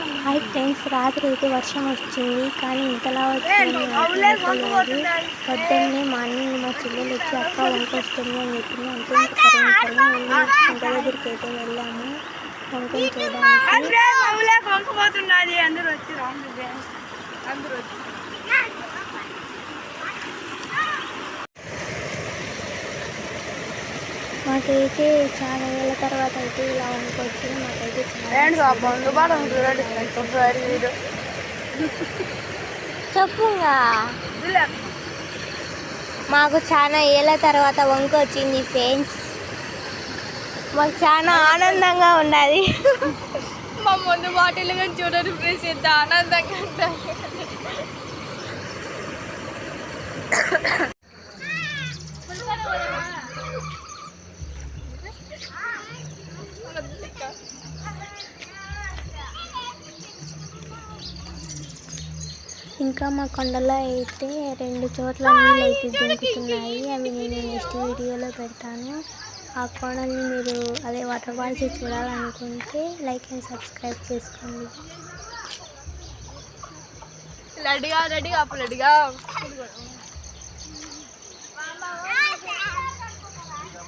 Hi friends, రాత్రి అయితే వర్షం వచ్చింది కానీ ఇంతలా వచ్చింది అనుకోలేదు. పొద్దున్నే మార్నింగ్ మా చెల్లెలు వచ్చి అక్క వంక వస్తుంది అని చెప్పింది. అంతే ఇంక దగ్గరికి అయితే వెళ్ళాము వంకని చేయడానికి. మాకైతే చాలా ఏళ్ళ తర్వాత అయితే ఇలా వంకొచ్చింది. మాకైతే చెప్పుగా మాకు చాలా ఏళ్ళ తర్వాత వంక వచ్చింది ఫ్రెండ్స్. మాకు చాలా ఆనందంగా ఉన్నది. మా ముందు బాటిల్ కానీ చూడండి ఫ్రెండ్స్, ఎంత ఆనందంగా ఉంటుంది. ఇంకా మా కొండలో అయితే 2 చోట్ల నీళ్ళు అయితే దుంకుతున్నాయి. అవి నేను నెక్స్ట్ వీడియోలో పెడతాను. ఆ కొండల్ని మీరు అదే వాటర్ ఫాల్స్ చూడాలనుకుంటే లైక్ అండ్ సబ్స్క్రైబ్ చేసుకోండి. రెడీగా రెడీగా